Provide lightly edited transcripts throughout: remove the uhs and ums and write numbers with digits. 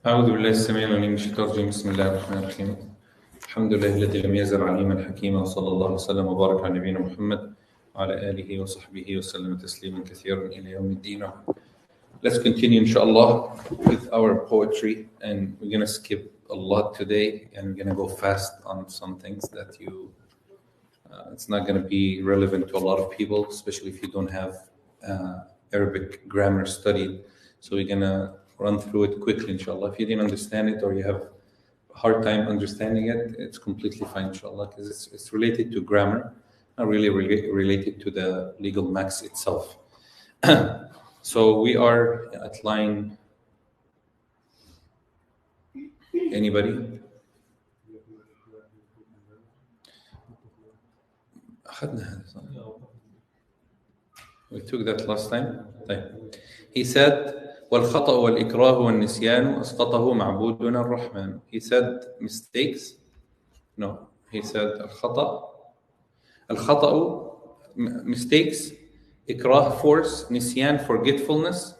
أعوذ بالله السميع العليم من الشيطان الرجيم بسم الله الرحمن الرحيم الحمد لله الذي لم يزل عليما حكيما وصلى الله وسلم وبارك على نبينا محمد وعلى آله وصحبه وسلم تسليما كثيرا إلى يوم الدين. Let's continue inshallah with our poetry, and we're going to skip a lot today and we're going to go fast on some things that it's not going to be relevant to a lot of people, especially if you don't have Arabic grammar studied. So we're going to run through it quickly inshallah. If you didn't understand it or you have a hard time understanding it, it's completely fine inshallah, because it's related to grammar, not really related to the legal max itself. So we are at line, anybody? We took that last time. He said, والخطأ والإكراه والنسيان أسقطه معبودنا الرحمن. He said mistakes. No, he said الخطأ mistakes, إكراه force, نسيان forgetfulness,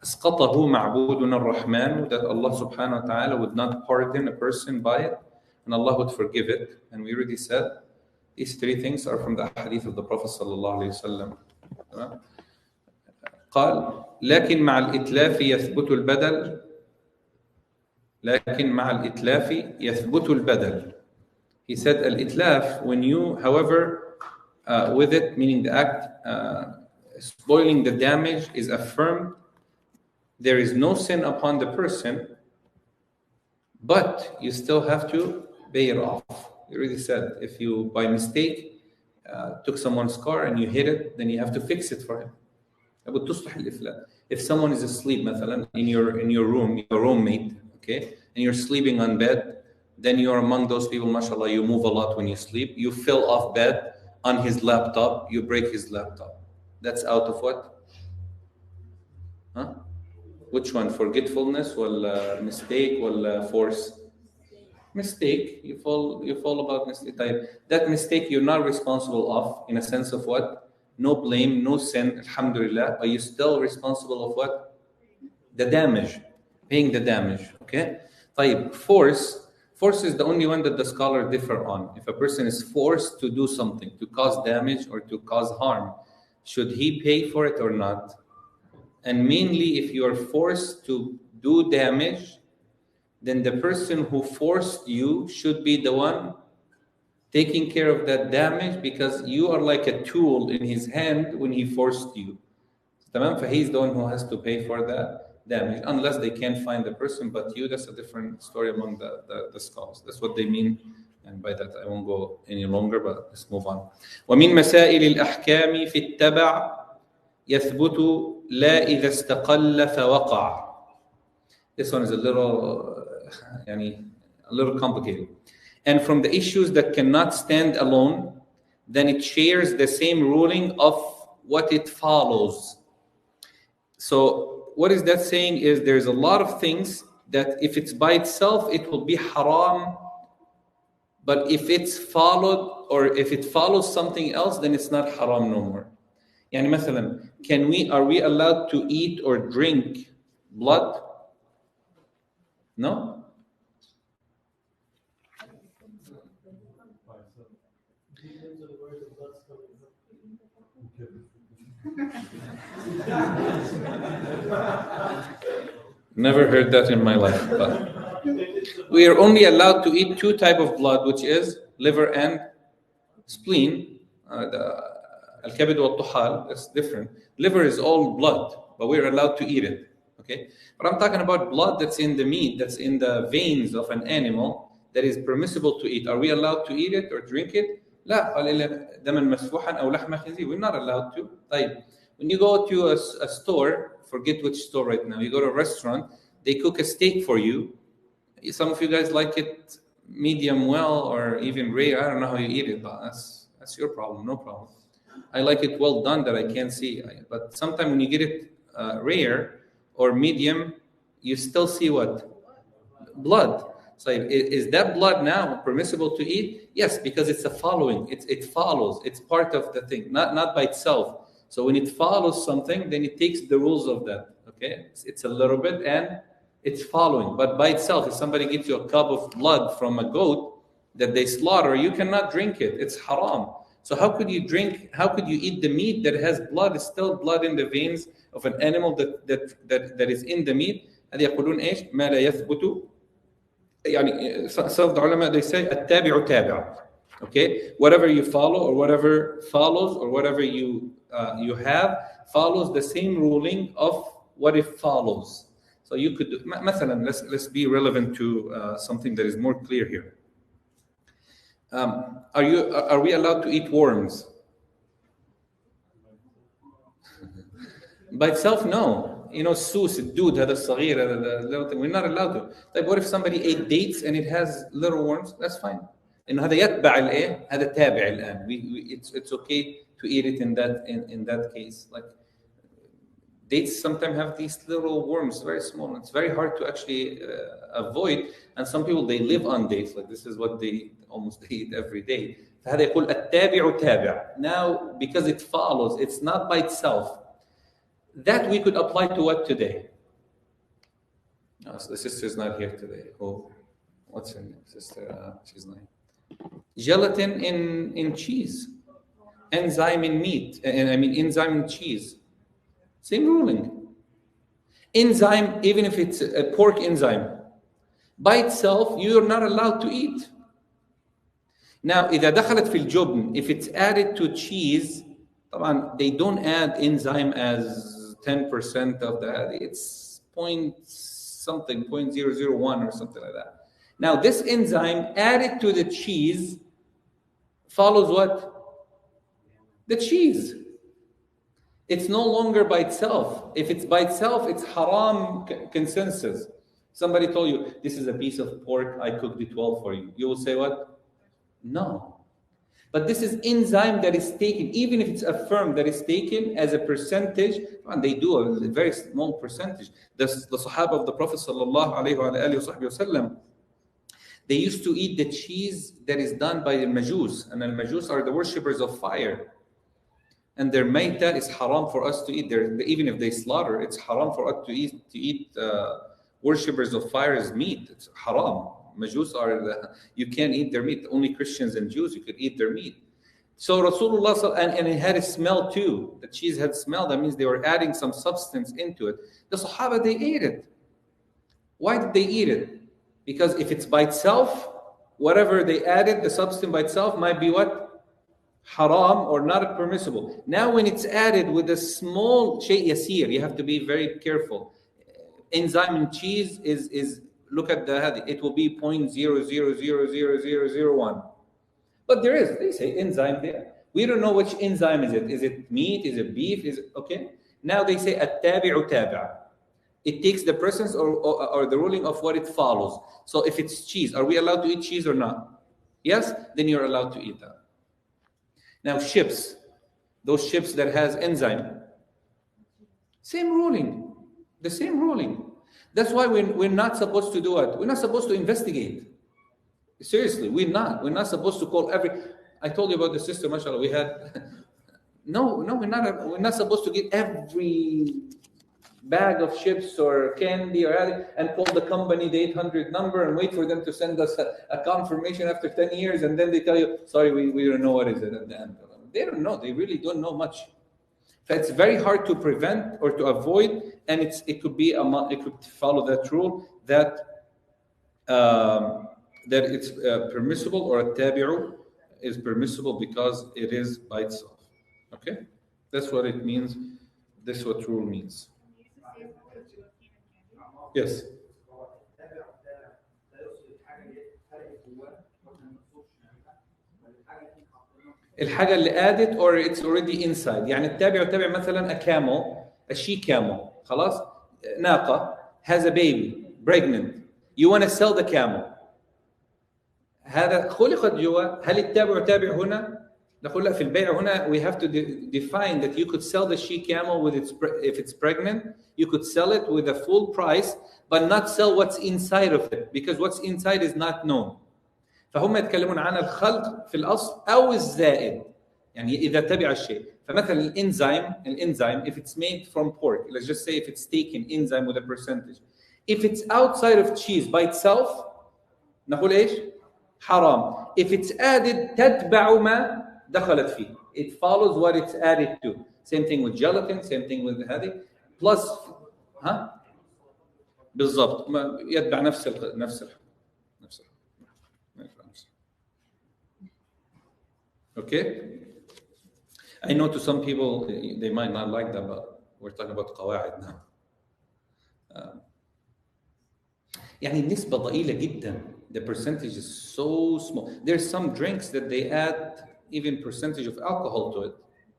أسقطه معبودنا الرحمن, that Allah subhanahu wa ta'ala would not pardon a person by it and Allah would forgive it. And we already said these three things are from the hadith of the Prophet sallallahu alayhi wa sallam. قال لكن مع الإتلاف يثبت البدل يثبت البدل. He said al-itlaf, when you, however, with it, meaning the act, spoiling the damage is affirmed, there is no sin upon the person, but you still have to pay it off. He already said, if you by mistake took someone's car and you hit it, then you have to fix it for him. If someone is asleep مثلا in your room, your roommate, okay, and you're sleeping on bed, then you're among those people, mashallah, you move a lot when you sleep, you fell off bed on his laptop, you break his laptop. That's out of what? Which one? Forgetfulness or mistake or force? Mistake. You fall about mistake. That mistake you're not responsible of, in a sense of what? No blame, no sin, alhamdulillah, but you're still responsible of what? The damage, paying the damage, okay? Force is the only one that the scholars differ on. If a person is forced to do something, to cause damage or to cause harm, should he pay for it or not? And mainly if you are forced to do damage, then the person who forced you should be the one taking care of that damage, because you are like a tool in his hand when he forced you. So he's the one who has to pay for that damage, unless they can't find the person, but you, that's a different story among the scholars. That's what they mean, and by that I won't go any longer, but let's move on. ومن مسائل الأحكام في التبع يثبت لا إذا استقل فوقع. This one is a little complicated. And from the issues that cannot stand alone, then it shares the same ruling of what it follows. So what is that saying is there's a lot of things that if it's by itself, it will be haram. But if it's followed, or if it follows something else, then it's not haram no more. Yani مثلا, are we allowed to eat or drink blood? No? Never heard that in my life. But we are only allowed to eat two types of blood, which is liver and spleen. The Al-Qawa'd wal-Tuhal, that's different. Liver is all blood, but we're allowed to eat it. Okay, but I'm talking about blood that's in the meat, that's in the veins of an animal, that is permissible to eat. Are we allowed to eat it or drink it? لا. دما مسفوحا أو لحم خنزير. We're not allowed to. When you go to a store, forget which store right now, you go to a restaurant, they cook a steak for you. Some of you guys like it medium well or even rare. I don't know how you eat it, but that's your problem, no problem. I like it well done that I can't see. But sometimes when you get it rare or medium, you still see what? Blood. So is that blood now permissible to eat? Yes, because it's a following. It follows. It's part of the thing, not by itself. So when it follows something, then it takes the rules of that. Okay, it's a little bit, and It's following. But by itself, if somebody gives you a cup of blood from a goat that they slaughter, you cannot drink it. It's haram. So how could you eat the meat that has blood, still blood in the veins of an animal that is in the meat? هذا يقولون إيش؟ ما لا يثبت. يعني some of the ulama, they say التابع تابع. Okay, whatever you follow or whatever follows or whatever you have follows the same ruling of what it follows. So you could, مثلا, let's be relevant to something that is more clear here. Are we allowed to eat worms? By itself, no. You know, السوس, الدود هذا الصغير, we're not allowed to. طيب, what if somebody ate dates and it has little worms? That's fine. إنه هذا يتبع الإيه؟ هذا تابع الآن. It's okay to eat it in that case. Like dates sometimes have these little worms, very small. It's very hard to actually avoid. And some people, they live on dates. Like this is what they almost eat every day. فهذا يقول التابع تابع. Now, because it follows, it's not by itself. That we could apply to what today? No, so the sister's not here today. Oh, what's her name? Sister, she's not here. Gelatin in cheese. Enzyme in meat. Enzyme in cheese. Same ruling. Enzyme, even if it's a pork enzyme, by itself, you're not allowed to eat. Now, إذا دخلت في الجبن, if it's added to cheese, طبعا they don't add enzyme as 10% of that. It's 0.001 or something like that. Now, this enzyme added to the cheese follows what? The cheese. It's no longer by itself. If it's by itself, it's haram consensus. Somebody told you, this is a piece of pork, I cooked it well for you. You will say what? No. But this is enzyme that is taken, even if it's affirmed that is taken as a percentage, and they do a very small percentage. The Sahaba of the Prophet ﷺ, they used to eat the cheese that is done by the Majus, and the Majus are the worshippers of fire. And their maita is haram for us to eat. Even if they slaughter, it's haram for us to eat worshippers of fire's meat. It's haram. Majus you can't eat their meat. Only Christians and Jews, you could eat their meat. So Rasulullah, and it had a smell too. The cheese had smell. That means they were adding some substance into it. The Sahaba, they ate it. Why did they eat it? Because if it's by itself, whatever they added, the substance by itself might be what? Haram or not permissible. Now when it's added with a small shay yasir, you have to be very careful. Enzyme in cheese is look at it will be 0.000001. But they say enzyme there. We don't know which enzyme is it. Is it meat? Is it beef? Is it okay? Now they say at-tabi'u tabi'a. It takes the presence or the ruling of what it follows. So if it's cheese, are we allowed to eat cheese or not? Yes, then you're allowed to eat that. Now chips, those chips that has enzyme, same ruling, the same ruling. That's why we're not supposed to do it. We're not supposed to investigate. Seriously, we're not. We're not supposed to call I told you about the sister, mashallah, we had. No, we're not supposed to get every bag of chips or candy and call the company the 800 number and wait for them to send us a confirmation after 10 years, and then they tell you, sorry, we don't know what is it at the end. They don't know. They really don't know much. So it's very hard to prevent or to avoid, and it could follow that rule that it's permissible, or a tabi'u is permissible because it is by itself. Okay, that's what it means. This is what rule means. Yes. الحاجة اللي added or it's already inside. يعني التابع مثلا a she camel. خلاص. ناقة has a baby, pregnant. You want to sell the camel. هذا خلقت جوا. هل التابع تابع هنا؟ نقول لا في البيع هنا we have to define that you could sell the she camel if it's pregnant, you could sell it with a full price, but not sell what's inside of it, because what's inside is not known. فهم يتكلمون عن الخلق في الأصل أو الزائد، يعني إذا تبع الشيء. فمثلا الانزيم if it's made from pork, let's just say if it's taken enzyme with a percentage, If it's outside of cheese by itself, نقول إيش؟ حرام. If it's added, تتبع ما دخلت فيه. It follows what it's added to. Same thing with gelatin, same thing with هذه. Plus, ها؟ بالضبط. يتبع نفس. Okay? I know to some people, they might not like that, but we're talking about قواعد now. يعني النسبة ضئيلة جدا. The percentage is so small. There's some drinks that they add even percentage of alcohol to it.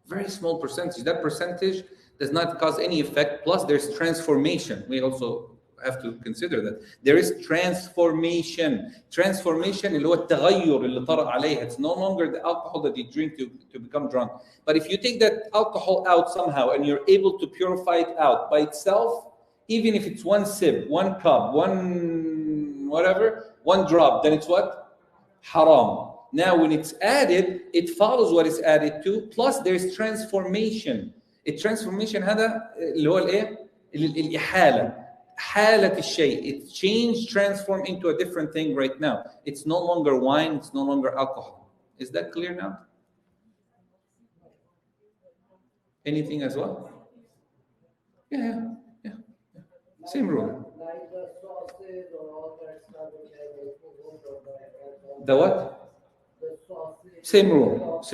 Very small percentage. That percentage does not cause any effect. Plus, there's transformation. We also have to consider that. There is transformation. Transformation اللي هو التغير اللي طرأ عليها. It's no longer the alcohol that you drink to become drunk. But if you take that alcohol out somehow and you're able to purify it out by itself, even if it's one sip, one cup, one whatever, one drop, then it's what? Haram. Now, when it's added, it follows what it's added to. Plus, there's transformation. Transformation هذا اللي هو الايه؟ الإحالة. حالة الشيء. It changed, transformed into a different thing right now. It's no longer wine. It's no longer alcohol. Is that clear now? Anything as well? Yeah. Same rule. The what? Same rule.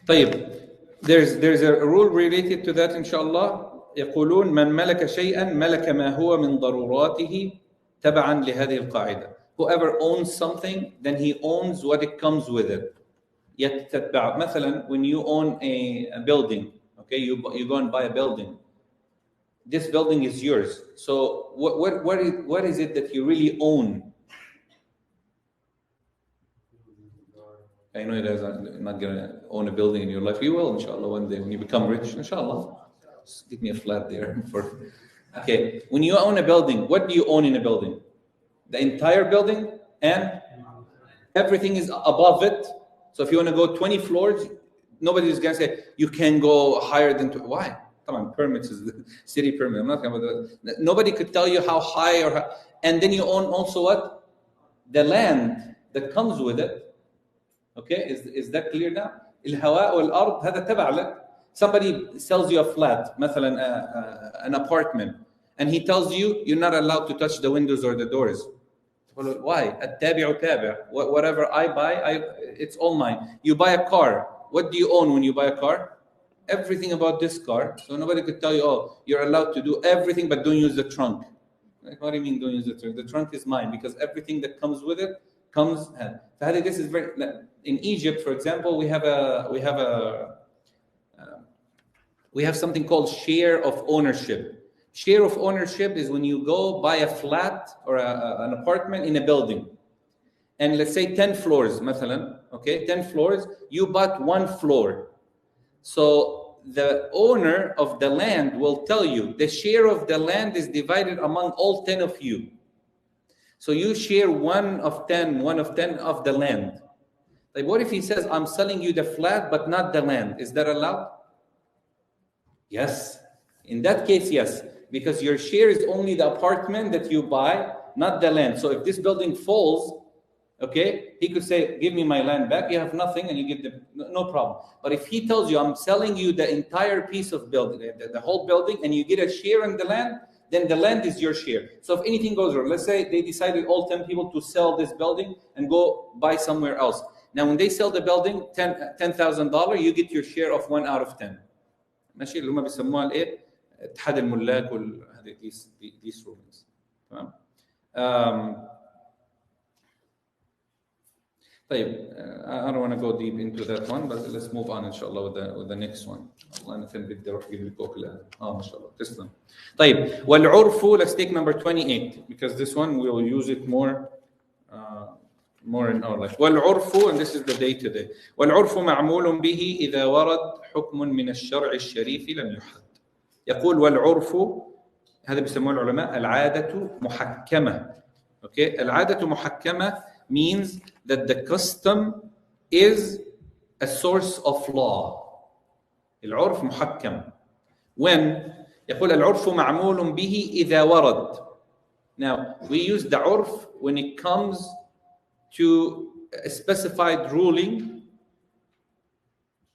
طيب, there's a rule related to that inshallah. يقولون من ملك شيئا ملك ما هو من ضروراته تبعا لهذه القاعدة. Whoever owns something, then he owns what it comes with it. يتتبع. مثلا, when you own a building, okay, you go and buy a building. This building is yours. So what is it that you really own? I know you guys are not going to own a building in your life. You will, inshallah, one day when you become rich, inshallah. Just give me a flat there. Okay, when you own a building, what do you own in a building? The entire building and everything is above it. So if you want to go 20 floors, nobody is going to say, you can go higher than... Why? Come on, permits is the city permit. I'm not going to... Nobody could tell you how high or... How, and then you own also what? The land that comes with it. Okay, is that clear now? الهواء والأرض هذا تبع لك. Somebody sells you a flat, مثلا an apartment, and he tells you you're not allowed to touch the windows or the doors. Why? التابع تابع. Whatever I buy, it's all mine. You buy a car. What do you own when you buy a car? Everything about this car. So nobody could tell you, oh, you're allowed to do everything, but don't use the trunk. Like, what do you mean don't use the trunk? The trunk is mine because everything that comes with it comes. This is very. In Egypt, for example, we have something called share of ownership. Share of ownership is when you go buy a flat or an apartment in a building, and let's say 10 floors, مثلا, okay, 10 floors. You bought one floor, so the owner of the land will tell you the share of the land is divided among all 10 of you. So you share 1 of 10 of the land. Like, what if he says, I'm selling you the flat, but not the land? Is that allowed? Yes. In that case, yes. Because your share is only the apartment that you buy, not the land. So if this building falls, okay, he could say, give me my land back. You have nothing and you get no problem. But if he tells you, I'm selling you the entire piece of building, the whole building, and you get a share in the land, then the land is your share. So if anything goes wrong, let's say they decided all 10 people to sell this building and go buy somewhere else. Now, when they sell the building, $10,000, you get your share of 1 out of 10. ماشي اللي هم بيسموها الايه؟ اتحاد الملاك وهذه these rulings. تمام؟ طيب, I don't want to go deep into that one, but let's move on inshallah with the next one. والله أنا كان بدي أروح أجيب الكوك الآن. ما شاء الله. تسلم. طيب, والعرف, let's take number 28 because this one we will use it more in our life. والعرف, and this is the day today. والعرف معمول به إذا ورد حكم من الشرع الشريف لم يحد. يقول والعرف, هذا بيسموه العلماء العادة محكمة. Okay, العادة محكمة means that the custom is a source of law. العرف محكم. When يقول العرف معمول به إذا ورد. Now, we use the عرف when it comes to a specified ruling.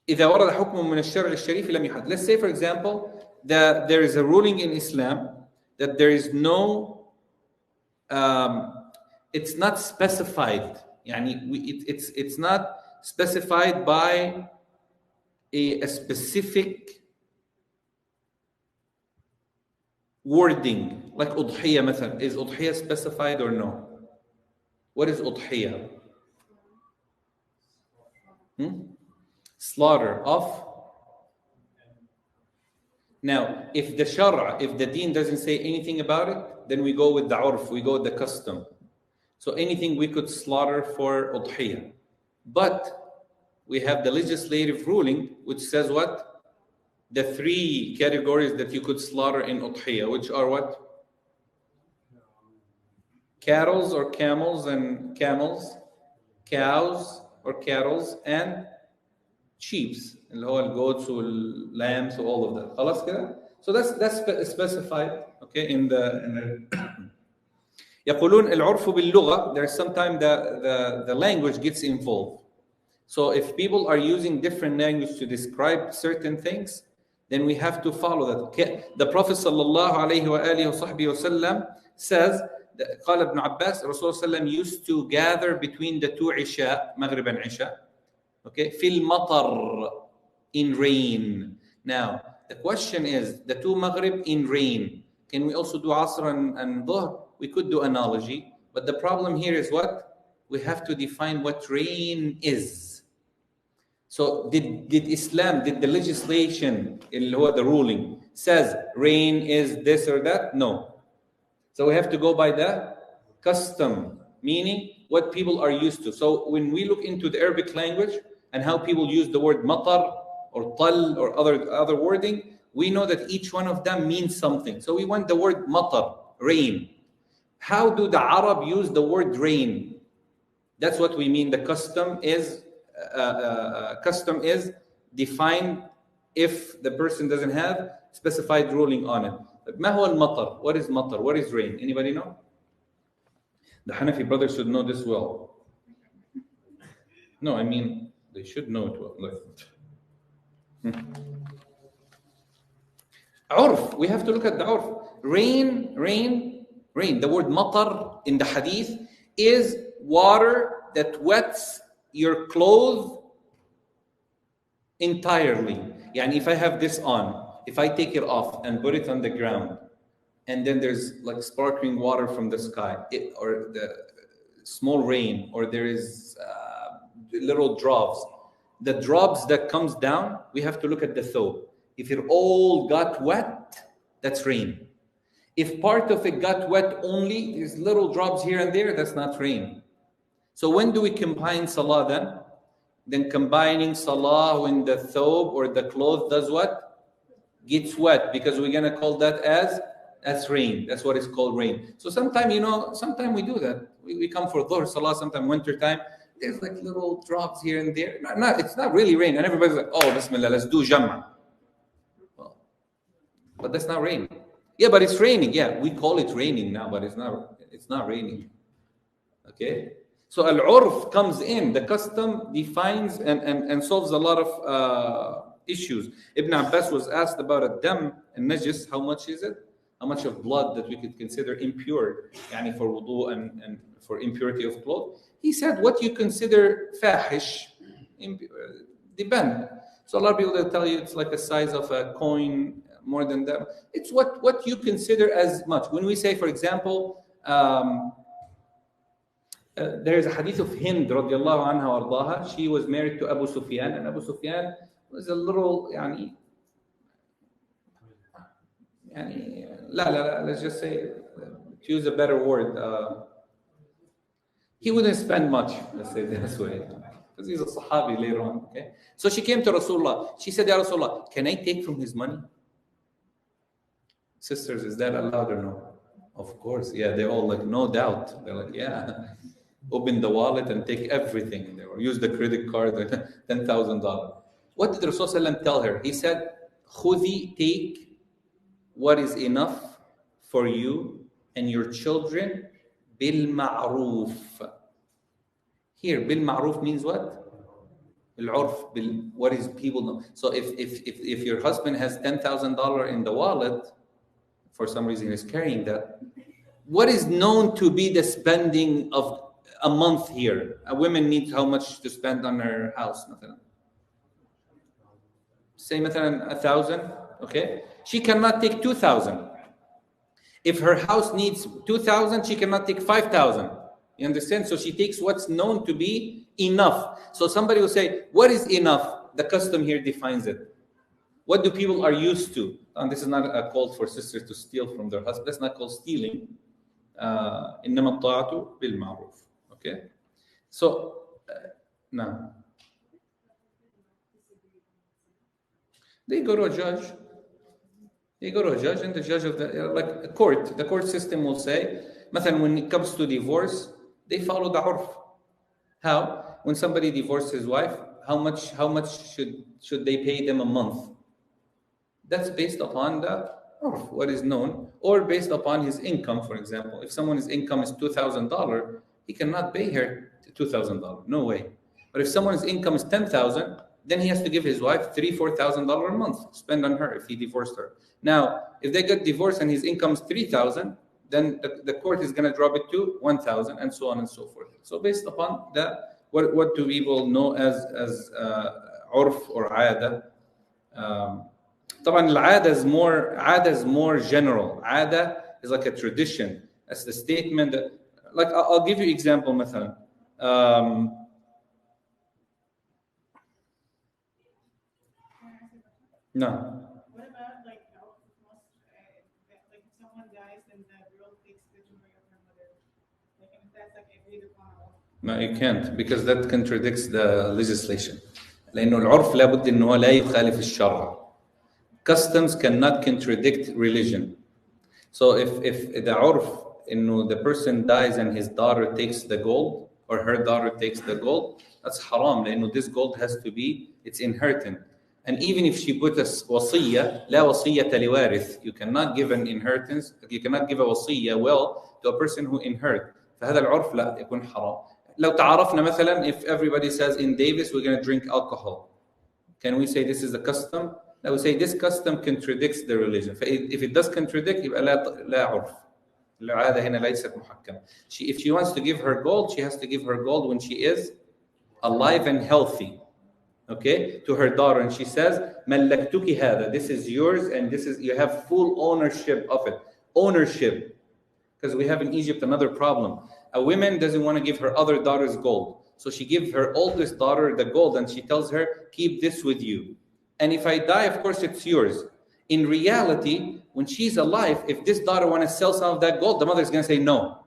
إذا ورد حكم من الشرع الشريف لم يحد. Let's say, for example, that there is a ruling in Islam that there is no, it's not specified. It's not specified by a specific wording. Like أضحية مثلا. Is أضحية specified or no? What is أضحية? Slaughter of. Now, if the shara, if the deen doesn't say anything about it, then we go with the urf, we go with the custom. So anything we could slaughter for udhiyah. But we have the legislative ruling which says what? The 3 categories that you could slaughter in udhiyah, which are what? Cattle or camels and camels, cows or cattle, and sheep, اللي هو الgoats والlambs all of that. خلاص كده? So that's specified, okay, in the يقولون العرف باللغة. There's sometimes the language gets involved. So if people are using different language to describe certain things, then we have to follow that. The Prophet sallallahu alayhi wa alihi wa sahbihi wa sallam says, قال ابن عباس, Rasulullah sallam used to gather between the 2 Isha, Maghrib and Isha, okay, fil matar, in rain. Now, the question is, the 2 Maghrib in rain, can we also do Asr and Dhuhr? We could do analogy, but the problem here is what? We have to define what rain is. So did Islam, did the legislation, the ruling, says rain is this or that? No. So we have to go by the custom, meaning what people are used to. So when we look into the Arabic language and how people use the word matar or tal or other wording, we know that each one of them means something. So we want the word matar, rain. How do the Arab use the word rain? That's what we mean. The custom is defined if the person doesn't have specified ruling on it. But ما هو المطر? What is matar? What is rain? Anybody know? The Hanafi brothers should know this well. No, I mean, they should know it well. Urf, we have to look at the urf. Rain. The word matar in the hadith is water that wets your clothes entirely. Yani if I have this on, if I take it off and put it on the ground, and then there's like sparkling water from the sky, or the small rain, or there is little drops. The drops that comes down, we have to look at the thobe. If it all got wet, that's rain. If part of it got wet only, there's little drops here and there, that's not rain. So when do we combine salah then? Then combining salah when the thobe or the cloth does what? Gets wet, because we're going to call that as rain. That's what is called rain. So sometimes we do that. We come for dhuhr salah, sometime winter time. There's like little drops here and there. It's not really rain. And everybody's like, oh, bismillah, let's do jam'a. Well, but that's not rain. Yeah, but it's raining. Yeah, we call it raining now, but it's not raining. Okay? So al-urf comes in. The custom defines and solves a lot of issues. Ibn Abbas was asked about a dam and najis. How much is it? How much of blood that we could consider impure, yani for wudu and for impurity of clothes? He said, what you consider fahish, depend. So a lot of people will tell you it's like the size of a coin, more than that. It's what you consider as much. When we say, for example, there is a hadith of Hind radiallahu anha wardaha. She was married to Abu Sufyan, and Abu Sufyan was a little, let's just say, to use a better word, he wouldn't spend much, let's say this way, because he's a Sahabi later on. Okay, so she came to Rasulullah. She said, Ya Rasulullah, can I take from his money? Sisters, is that allowed or no? Of course, yeah. They're all like, no doubt. They're like, yeah. open the wallet and take everything in there, or use the credit card, $10,000. What did Rasul ﷺ tell her? He said, "Khudi, take what is enough for you and your children, bil ma'roof." Here, bil ma'roof means what? Al-urf, what is people know. So if your husband has $10,000 in the wallet, for some reason he's carrying that, what is known to be the spending of a month here? A woman needs how much to spend on her house, مثلا. Say مثلا 1,000, okay? She cannot take 2,000. If her house needs 2,000, she cannot take 5,000. You understand? So she takes what's known to be enough. So somebody will say, what is enough? The custom here defines it. What do people are used to? And this is not a call for sisters to steal from their husband. That's not called stealing. إنما الطاعة بالمعروف. Okay? So, now. They go to a judge. They go to a judge, and the judge of like a court. The court system will say, مثلا, when it comes to divorce, they follow the urf. How? When somebody divorces his wife, how much should they pay them a month? That's based upon the urf, what is known, or based upon his income, for example. If someone's income is $2,000, he cannot pay her $2,000. No way. But if someone's income is $10,000, then he has to give his wife $3,000-$4,000 a month, spend on her if he divorced her. Now, if they get divorced and his income is $3,000, then the court is going to drop it to $1,000, and so on and so forth. So based upon that, what do people know as urf or عادة? طبعا العادة is more general. عادة is like a tradition. That's the statement that, like, I'll give you example مثلا. No. What about like if someone dies and the girl takes the jewelry of her mother? Like if that's like agreed upon. No, you can't, because that contradicts the legislation. لأنه العرف لابد إنه لا يخالف الشرع. Customs cannot contradict religion. So if the urf, the person dies and his daughter takes the gold, or her daughter takes the gold, that's haram. This gold has to be, it's inheritance. And even if she put a wasiyya, لا وصية لوارث, you cannot give an inheritance, you cannot give a wasiyya will to a person who inherit. فهذا العرف لا يكون حرام. لو تعارفنا مثلا, if everybody says in Davis we're going to drink alcohol, can we say this is a custom? I would say this custom contradicts the religion. If it does contradict, يبقى لا عرف. العادة هنا ليست محكمة. If she wants to give her gold, she has to give her gold when she is alive and healthy. Okay, to her daughter, and she says, "ملكتك هذا." This is yours, and you have full ownership of it. Ownership, because we have in Egypt another problem. A woman doesn't want to give her other daughters gold, so she gives her oldest daughter the gold, and she tells her, "Keep this with you. And if I die, of course, it's yours." In reality, when she's alive, if this daughter wants to sell some of that gold, the mother is going to say no.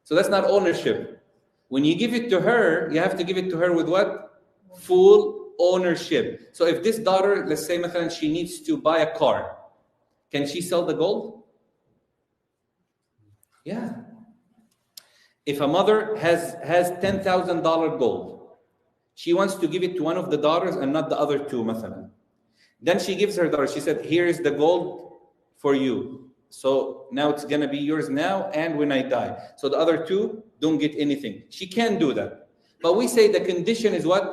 So that's not ownership. When you give it to her, you have to give it to her with what? Full ownership. So if this daughter, let's say, مثلا, she needs to buy a car, can she sell the gold? Yeah. If a mother has $10,000 gold, she wants to give it to one of the daughters and not the other two, مثلا. Then she gives her daughter, she said, "Here is the gold for you. So now it's going to be yours now and when I die. So the other two don't get anything." She can do that. But we say the condition is what?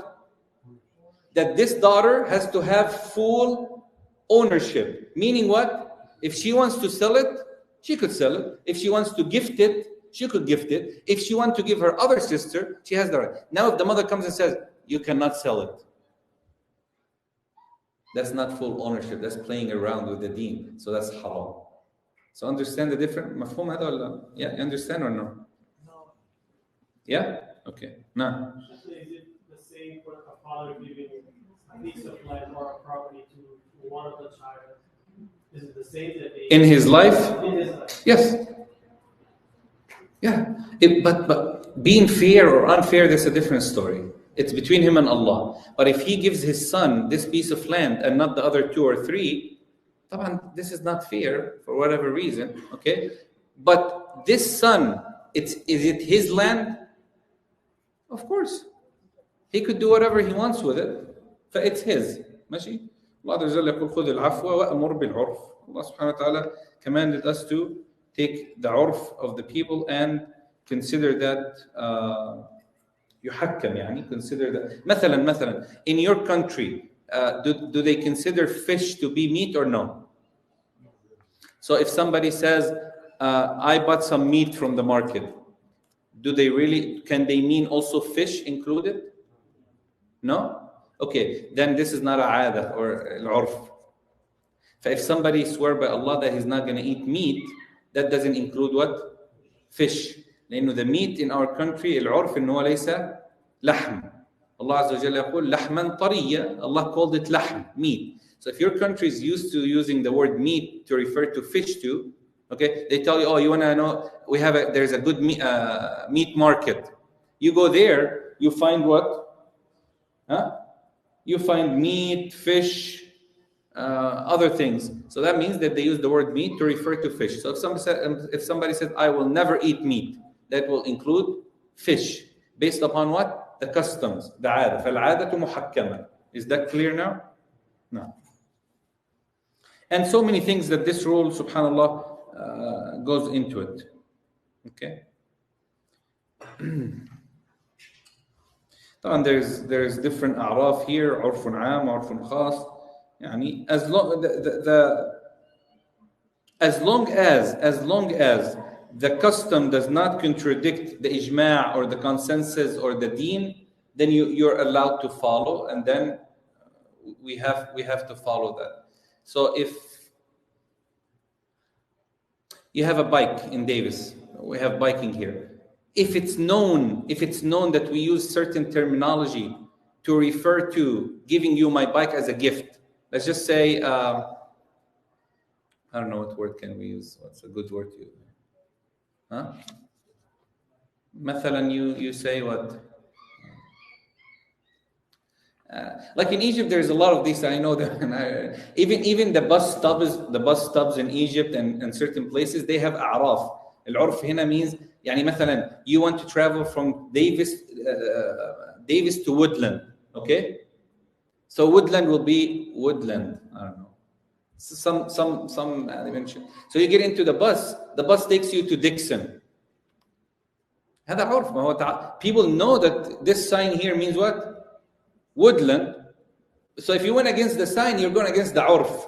That this daughter has to have full ownership. Meaning what? If she wants to sell it, she could sell it. If she wants to gift it, she could gift it. If she wants to give her other sister, she has the right. Now if the mother comes and says, "You cannot sell it," that's not full ownership. That's playing around with the deen. So that's haram. So understand the difference? مفهوم هذا ولا؟ Yeah, you understand or no? No. Yeah? Okay. No. Is it the same for a father giving a piece of land or a property to one of the child? Is it the same that they... In his life? In his life. Yes. Yeah. But being fair or unfair, that's a different story. It's between him and Allah. But if he gives his son this piece of land and not the other two or three, this is not fair for whatever reason. Okay? But this son, is it his land? Of course. He could do whatever he wants with it. فإت's his. ماشي؟ الله عز وجل يقول خذ العفو وأمر بالعرف. Allah subhanahu wa ta'ala commanded us to take the urf of the people and consider that يحكم يعني consider that مثلا in your country do they consider fish to be meat or no? So if somebody says I bought some meat from the market, can they mean also fish included? No? Okay, then this is not a عادة or العرف. If somebody swear by Allah that he's not going to eat meat, that doesn't include what? Fish. لأنه the meat in our country العرف إنه ليس لحم. Allah عز وجل يقول لحما طريا. Allah called it لحم, meat. So if your country is used to using the word meat to refer to fish too, okay, they tell you, oh, you want to know, there's a good meat market. You go there, you find what? You find meat, fish, other things. So that means that they use the word meat to refer to fish. So if somebody said, I will never eat meat, that will include fish. Based upon what? The customs, the عادة. فالعادة محكمة. Is that clear now? No. And so many things that this rule, subhanAllah, goes into it. Okay? طبعا there's different أعراف here, عرف عام, عرف خاص. يعني as long as the custom does not contradict the ijma' or the consensus or the deen, then you're allowed to follow, and then we have to follow that. So if you have a bike in Davis, we have biking here. If it's known that we use certain terminology to refer to giving you my bike as a gift, let's just say, I don't know what word can we use. What's a good word to use? مثلا you say what? Like in Egypt, there's a lot of these. I know that even the bus stops in Egypt and certain places, they have أعراف. العرف هنا means يعني مثلا you want to travel from Davis to Woodland, okay? So Woodland will be Woodland. I don't know. Some dimension. So you get into the bus takes you to Dixon. هذا عرف. ما هو people know that this sign here means what? Woodland. So if you went against the sign, you're going against the urf.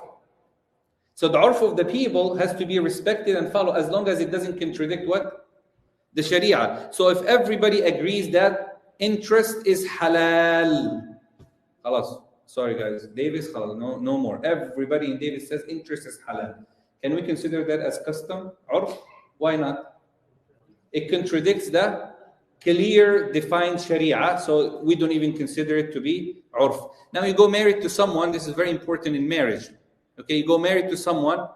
So the urf of the people has to be respected and followed as long as it doesn't contradict what? The Sharia. So if everybody agrees that interest is halal, خلاص. Sorry guys, Davis, no more. Everybody in Davis says interest is halal. Can we consider that as custom? Urf? Why not? It contradicts the clear, defined Sharia, so we don't even consider it to be urf. Now you go married to someone, this is very important in marriage. Okay, you go married to someone,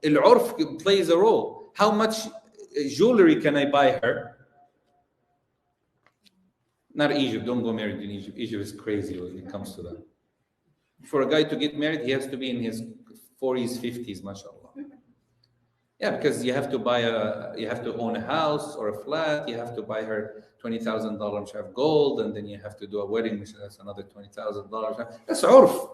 al-urf plays a role. How much jewelry can I buy her? Not Egypt, don't go married in Egypt. Egypt is crazy when it comes to that. For a guy to get married, he has to be in his 40s, 50s, mashallah. Yeah, because you have to own a house or a flat. You have to buy her $20,000 of gold, and then you have to do a wedding, which is another $20,000. That's urf.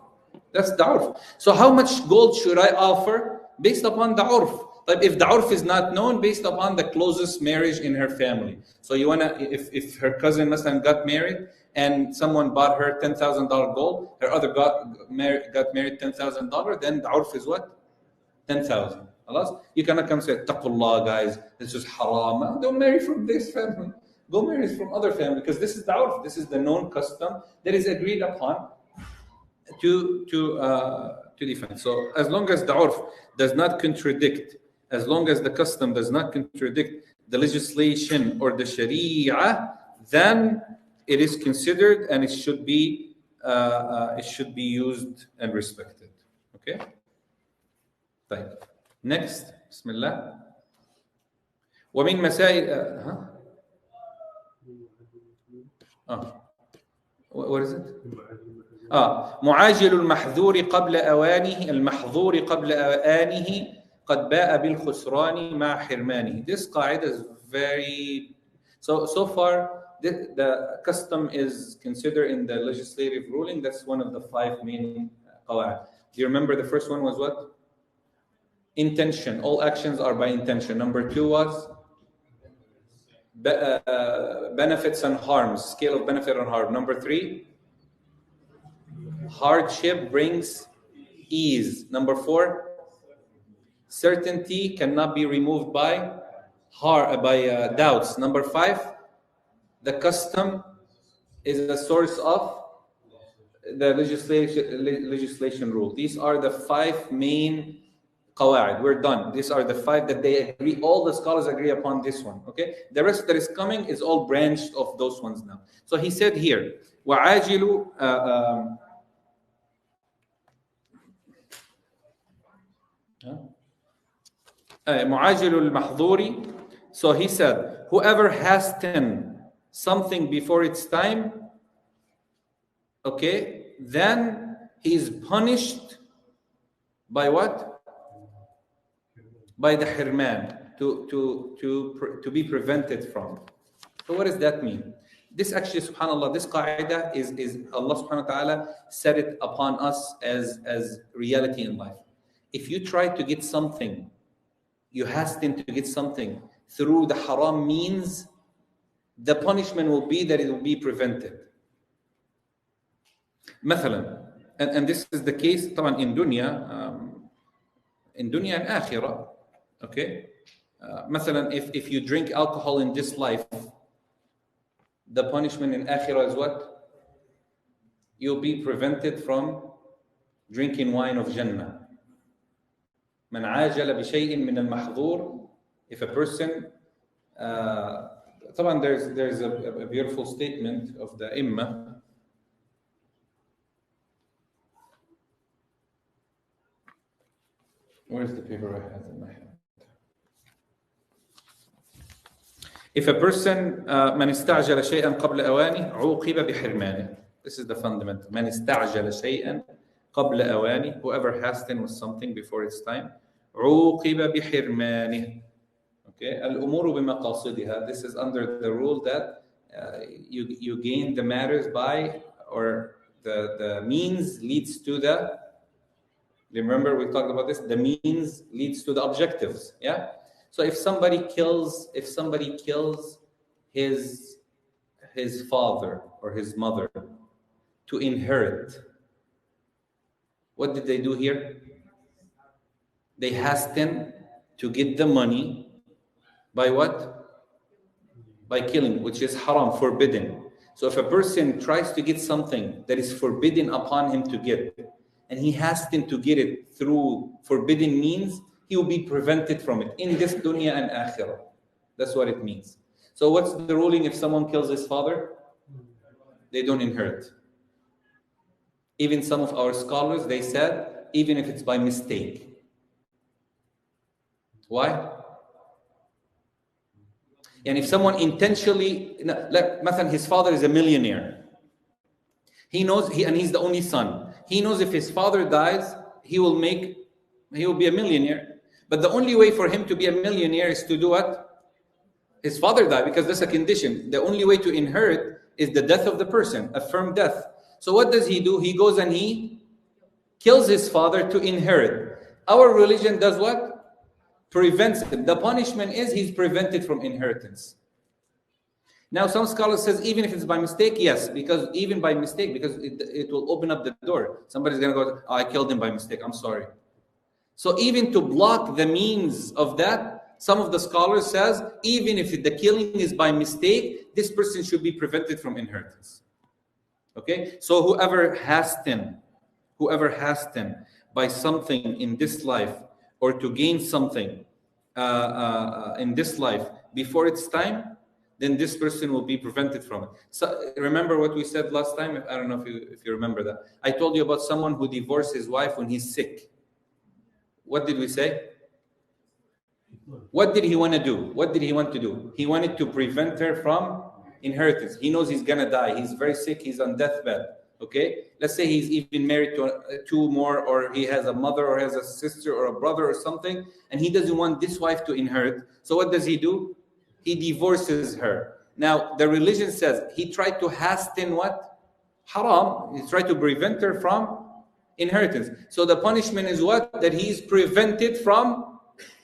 That's the urf. So how much gold should I offer based upon the urf? But if the urf is not known, based upon the closest marriage in her family. So you wanna, if her cousin Muslim got married and someone bought her $10,000 gold, her other got married $10,000, then the urf is what? 10,000. You cannot come say, Taqullah, guys, this is haram. Don't marry from this family. Go marry from other family, because this is the urf. This is the known custom that is agreed upon to defend. So as long as the urf does not contradict, as long as the custom does not contradict the legislation or the Sharia, then it is considered and it should be used and respected. Okay? طيب. Next, Bismillah. ومن مسائل what is it? معاجل المحظور قبل أوانه قد باء بالخسران مع حرمانه. This قاعدة is very so far the custom is considered in the legislative ruling. That's one of the 5 main qawa'id. Do you remember the first one was what? Intention. All actions are by intention. Number 2 was benefits and harms, scale of benefit and harm. Number 3, hardship brings ease. Number 4, certainty cannot be removed by doubts. Number 5, the custom is a source of the legislation rule. These are the 5 main qawa'id. We're done. These are the 5 that they agree. All the scholars agree upon this one. Okay. The rest that is coming is all branched of those ones now. So he said here, وَعَاجِلُ مُعَاجِلُ الْمَحْظُورِ. So he said, whoever hastens something before its time, okay, then he is punished by what? By the hirman, to be prevented from. So what does that mean? This actually, subhanAllah, this qa'idah is Allah subhanahu wa ta'ala set it upon us as reality in life. If you try to get something, you hasten to get something through the haram means, the punishment will be that it will be prevented. مثلا, and this is the case طبعا in dunya and akhirah. Okay, مثلا if you drink alcohol in this life, the punishment in akhirah is what? You'll be prevented from drinking wine of Jannah. من عاجل بشيء من المحظور. If a person طبعا there's a beautiful statement of the Imma. Where's the paper I have in my hand? If a person من استعجل شيئا قبل أوانه عوقب بحرمانه. This is the fundamental. من استعجل شيئا قبل أوانه. Whoever hastens with something before its time, عوقب بحرمانه. Okay, الأمور بمقاصدها. This is under the rule that you gain the matters by, or the means leads to the. Remember we talked about this. The means leads to the objectives. Yeah. So if somebody kills his father or his mother to inherit, what did they do here? They hasten to get the money by what? By killing, which is haram, forbidden. So if a person tries to get something that is forbidden upon him to get, and he hastens to get it through forbidden means, he will be prevented from it in this dunya and akhirah. That's what it means. So what's the ruling if someone kills his father? They don't inherit. Even some of our scholars, they said, even if it's by mistake. Why? And if someone intentionally, مثلا his father is a millionaire. He knows, and he's the only son. He knows if his father dies, he will be a millionaire. But the only way for him to be a millionaire is to do what? His father died, because that's a condition. The only way to inherit is the death of the person, a firm death. So what does he do? He goes and he kills his father to inherit. Our religion does what? Prevents him. The punishment is he's prevented from inheritance. Now, some scholars says even if it's by mistake, yes, because even by mistake, because it will open up the door. Somebody's going to go, oh, I killed him by mistake, I'm sorry. So even to block the means of that, some of the scholars says, even if the killing is by mistake, this person should be prevented from inheritance. Okay? So whoever hasten by something in this life, or to gain something in this life before its time, then this person will be prevented from it. So remember what we said last time? I don't know if you remember that. I told you about someone who divorced his wife when he's sick. What did we say? What did he want to do? What did he want to do? He wanted to prevent her from inheritance. He knows he's going to die. He's very sick. He's on deathbed. Okay? Let's say he's even married to 2 more, or he has a mother or has a sister or a brother or something, and he doesn't want this wife to inherit. So what does he do? He divorces her. Now, the religion says he tried to hasten what? Haram. He tried to prevent her from inheritance. So the punishment is what? That he is prevented from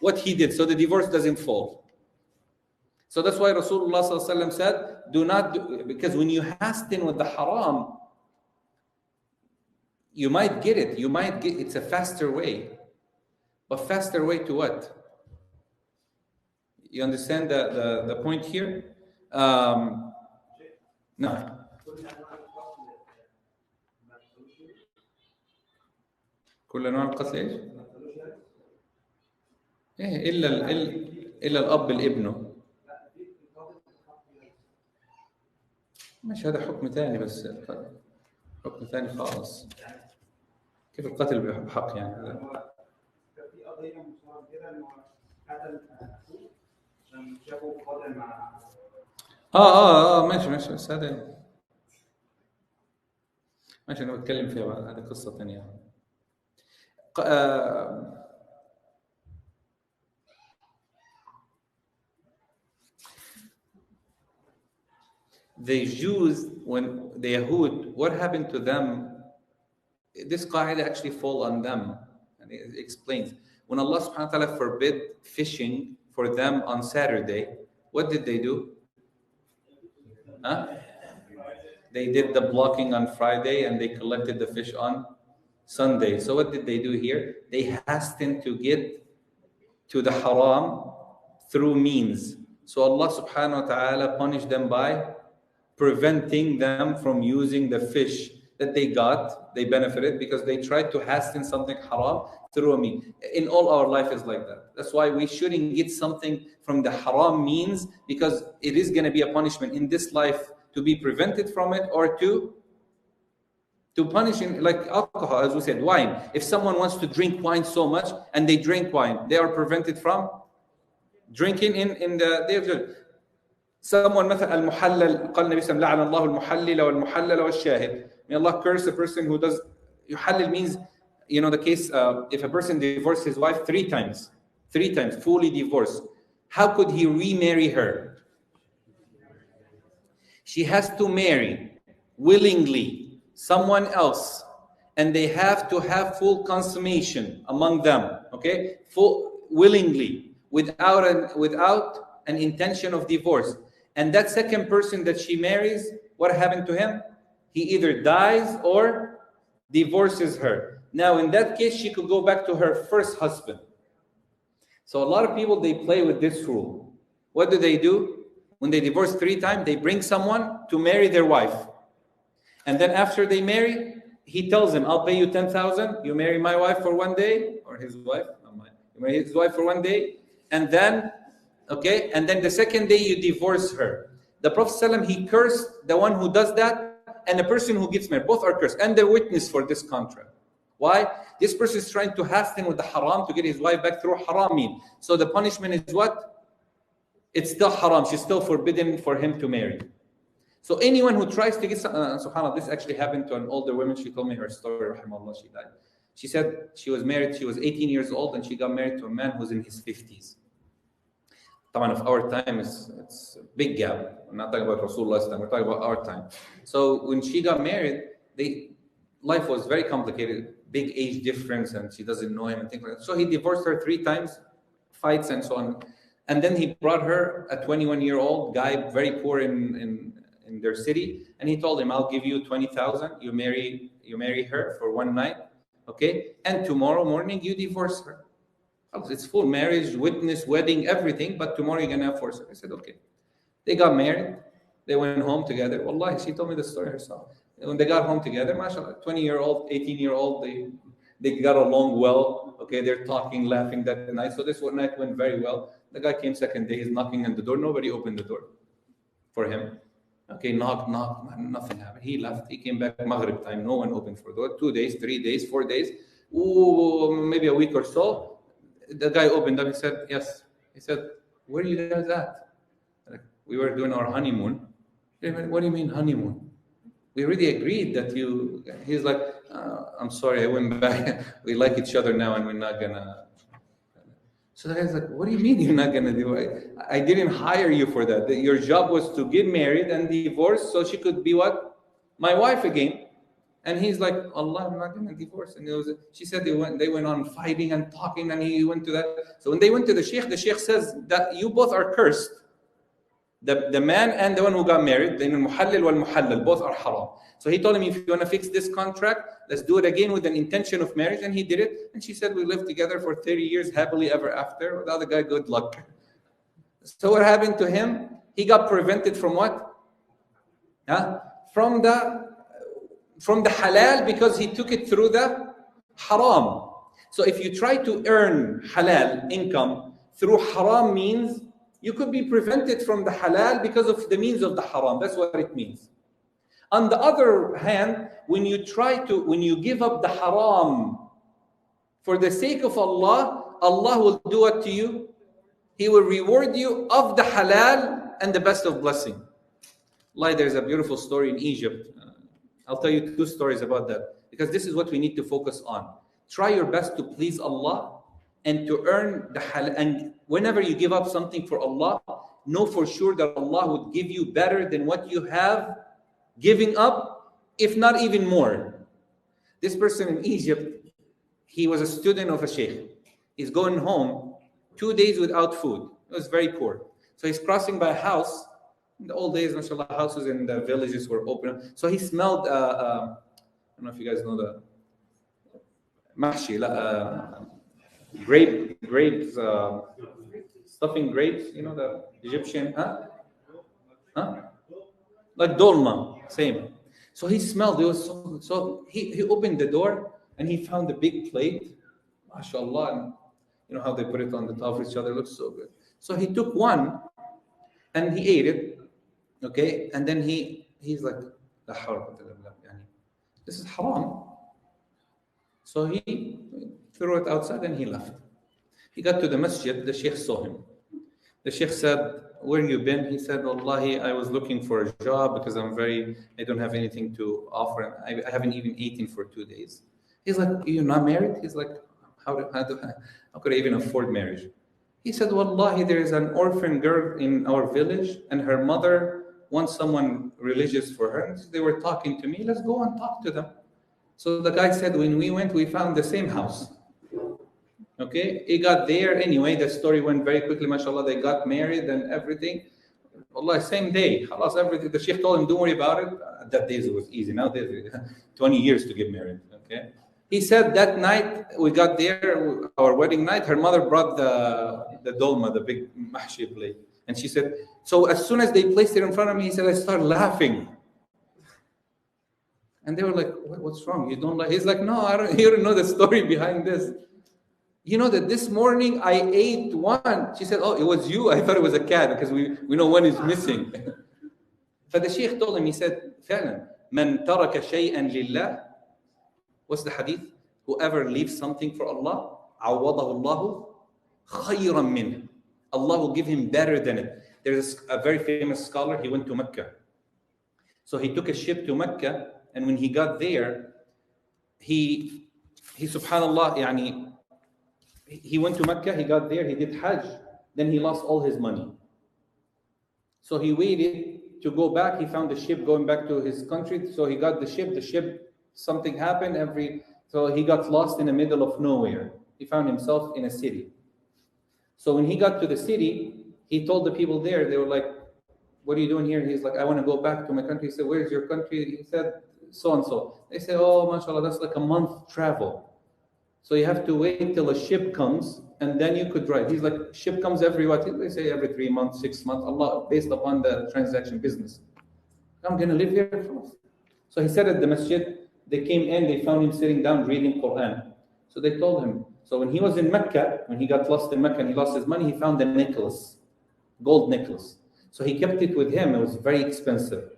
what he did. So the divorce doesn't fall. So that's why Rasulullah ﷺ said, do not do, because when you hasten with the haram, you might get it. You might get, it's a faster way. But faster way to what? You understand the point here? No. كل أنواع القتل إيش؟ إيه إلا الأب لابنه. مش هذا حكم ثاني بس حكم ثاني خالص. كيف القتل بحق يعني؟ في قضية مشهورة كده إنه قتل أخوه عشان شافه قاتل مع ماشي بس هذا ماشي أنا بتكلم فيها بعد هذه قصة ثانية. The Jews, when the Yahud, what happened to them? This qaida actually fall on them. And it explains. When Allah subhanahu wa ta'ala forbid fishing for them on Saturday, what did they do? They did the blocking on Friday and they collected the fish on Sunday. So what did they do here? They hastened to get to the haram through means. So Allah subhanahu wa ta'ala punished them by preventing them from using the fish that they got, they benefited because they tried to hasten something haram through a mean. In all our life is like that. That's why we shouldn't get something from the haram means, because it is going to be a punishment in this life to be prevented from it, or to punish in, like alcohol, as we said, wine. If someone wants to drink wine so much and they drink wine, they are prevented from drinking in the day of judgment. Someone مثلا المحلل قال النبي صلى الله عليه وسلم لعن الله المحلل والمحلل والشاهد. May Allah curse a person who does. يحلل means, you know, the case if a person divorced his wife three times, fully divorced, how could he remarry her? She has to marry willingly someone else, and they have to have full consummation among them. Okay, full willingly, without an intention of divorce. And that second person that she marries, what happened to him? He either dies or divorces her. Now, in that case, she could go back to her first husband. So a lot of people, they play with this rule. What do? When they divorce three times, they bring someone to marry their wife. And then after they marry, he tells them, I'll pay you 10,000. You marry my wife for 1 day, or his wife, not mine. You marry his wife for 1 day. And then, okay, and then the second day you divorce her. The Prophet ﷺ, he cursed the one who does that and the person who gets married. Both are cursed. And they're witness for this contract. Why? This person is trying to hasten with the haram to get his wife back through haram mean. So the punishment is what? It's still haram. She's still forbidden for him to marry. So anyone who tries to get, subhanAllah, this actually happened to an older woman. She told me her story, rahimahullah, she died. She said she was married, she was 18 years old, and she got married to a man who's in his 50s. Of our time, it's a big gap. I'm not talking about Rasulullah's time, we're talking about our time. So when she got married, life was very complicated, big age difference, and she doesn't know him and things like that. So he divorced her 3 times, fights and so on. And then he brought her a 21-year-old guy, very poor in their city, and he told him, I'll give you 20,000, you marry her for 1 night, okay? And tomorrow morning you divorce her. It's full marriage, witness, wedding, everything, but tomorrow you're gonna force her. I said, okay. They got married, they went home together. Wallahi, she told me the story herself. When they got home together, mashallah, 20-year-old, 18-year-old, they got along well. Okay, they're talking, laughing that night. So this one night went very well. The guy came second day, he's knocking on the door. Nobody opened the door for him. Okay, knock, nothing happened. He left, he came back Maghrib time, no one opened for the door. 2 days, 3 days, 4 days, maybe a week or so. The guy opened up, he said, yes. He said, where are you guys at? We were doing our honeymoon. What do you mean honeymoon? We already agreed that you... He's like, I'm sorry, I went back. We like each other now and we're not gonna... So the guy's like, what do you mean you're not going to do it? I didn't hire you for that. Your job was to get married and divorce so she could be what? My wife again. And he's like, Allah, I'm not going to divorce. And she said they went on fighting and talking, and he went to that. So when they went to the sheikh says that you both are cursed. The man and the one who got married, the muhallil wal muhallal, both are haram. So he told him, if you want to fix this contract, let's do it again with an intention of marriage. And he did it. And she said, we lived together for 30 years, happily ever after. The other guy, good luck. So what happened to him? He got prevented from what? From the halal, because he took it through the haram. So if you try to earn halal income through haram means, you could be prevented from the halal because of the means of the haram. That's what it means. On the other hand, when you give up the haram for the sake of Allah, Allah will do what to you? He will reward you of the halal and the best of blessing. Like there's a beautiful story in Egypt. I'll tell you 2 stories about that, because this is what we need to focus on. Try your best to please Allah and to earn the halal. And whenever you give up something for Allah, know for sure that Allah would give you better than what you have giving up, if not even more. This person in Egypt, he was a student of a sheikh. He's going home 2 days without food. He was very poor. So he's crossing by a house. In the old days, mashallah, houses in the villages were open. So he smelled, I don't know if you guys know the mahshi, grapes, stuffing grapes, you know, the Egyptian, like dolma, same. So he smelled, it was so he opened the door and he found a big plate, mashallah, and you know how they put it on the top of each other, it looks so good. So he took one and he ate it, okay, and then he's like, this is haram. So he threw it outside and he left. He got to the masjid, the sheikh saw him. The sheikh said, where you been? He said, Wallahi, I was looking for a job because I don't have anything to offer. I haven't even eaten for 2 days. He's like, you're not married? He's like, how could I even afford marriage? He said, Wallahi, there is an orphan girl in our village and her mother wants someone religious for her. And they were talking to me, let's go and talk to them. So the guy said, when we went, we found the same house. Okay, he got there anyway. The story went very quickly, mashallah. They got married and everything. Allah, same day. Khalas, everything. The sheikh told him, don't worry about it. That day it was easy. Now there's 20 years to get married. Okay. He said that night we got there, our wedding night, her mother brought the dolma, the big mahshi plate. And she said, so as soon as they placed it in front of me, he said, I started laughing. And they were like, what's wrong? You don't like? He's like, no, you don't know the story behind this. You know that this morning I ate one. She said, oh, it was you? I thought it was a cat because we know one is missing. But the sheikh told him, he said, فعلا, من ترك شيئا لله. What's the hadith? Whoever leaves something for Allah, عوضه الله خيرا منه. Allah will give him better than it. There's a very famous scholar, he went to Mecca. So he took a ship to Mecca, and when he got there, he subhanallah, yani, he went to Mecca, he got there, he did Hajj, then he lost all his money. So he waited to go back, he found the ship going back to his country, so he got the ship, something happened, so he got lost in the middle of nowhere. He found himself in a city. So when he got to the city, he told the people there, they were like, what are you doing here? He's like, I want to go back to my country. He said, where's your country? He said, so and so. They said, oh, mashallah, that's like a month travel. So you have to wait till a ship comes and then you could drive. He's like, ship comes every what? They say every 3 months, 6 months, Allah, based upon the transaction business. I'm going to live here. So he said at the masjid, they came in, they found him sitting down reading Quran. So they told him, so when he was in Mecca, when he got lost in Mecca and he lost his money, he found a necklace, gold necklace. So he kept it with him. It was very expensive.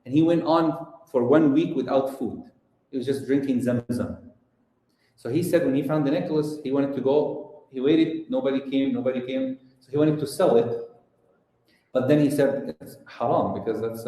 And he went on for 1 week without food. He was just drinking Zamzam. So he said when he found the necklace, he wanted to go. He waited, nobody came. So he wanted to sell it. But then he said, it's haram because that's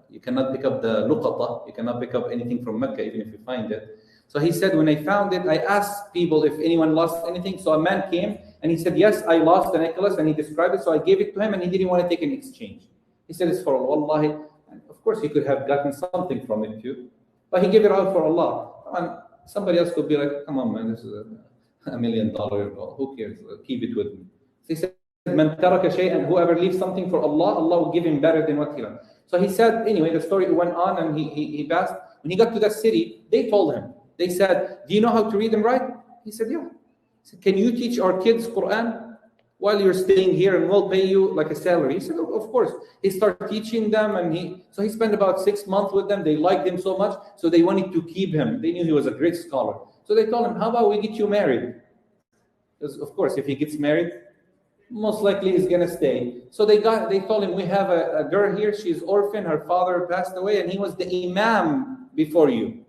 you cannot pick up the luqata. You cannot pick up anything from Mecca, even if you find it. So he said, when I found it, I asked people if anyone lost anything. So a man came And he said, yes, I lost the necklace, and he described it, so I gave it to him, and he didn't want to take an exchange. He said, it's for Allah. Wallahi. And of course, he could have gotten something from it too, but he gave it out for Allah. And somebody else could be like, come on, man, this is $1 million. Who cares? Keep it with me. So he said, Man taraka shay'an, whoever leaves something for Allah, Allah will give him better than what he left. So he said, anyway, the story went on, and he passed. When he got to that city, they told him, they said, do you know how to read and write? He said, yeah. He said, can you teach our kids Quran while you're staying here, and we'll pay you like a salary? He said, of course. He started teaching them, and he spent about 6 months with them. They liked him so much, so they wanted to keep him. They knew he was a great scholar. So they told him, how about we get you married? Because of course, if he gets married, most likely he's going to stay. So they told him, we have a girl here, she's orphan, her father passed away, and he was the imam before you.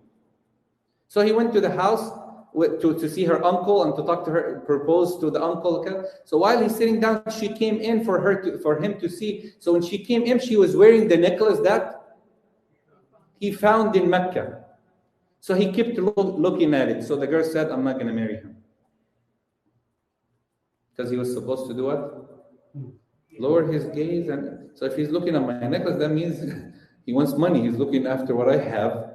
So he went to the house to see her uncle and to talk to her, propose to the uncle. So while he's sitting down, she came in for him to see. So when she came in, she was wearing the necklace that he found in Mecca. So he kept looking at it. So the girl said, I'm not going to marry him. Because he was supposed to do what? Lower his gaze. And so if he's looking at my necklace, that means he wants money. He's looking after what I have.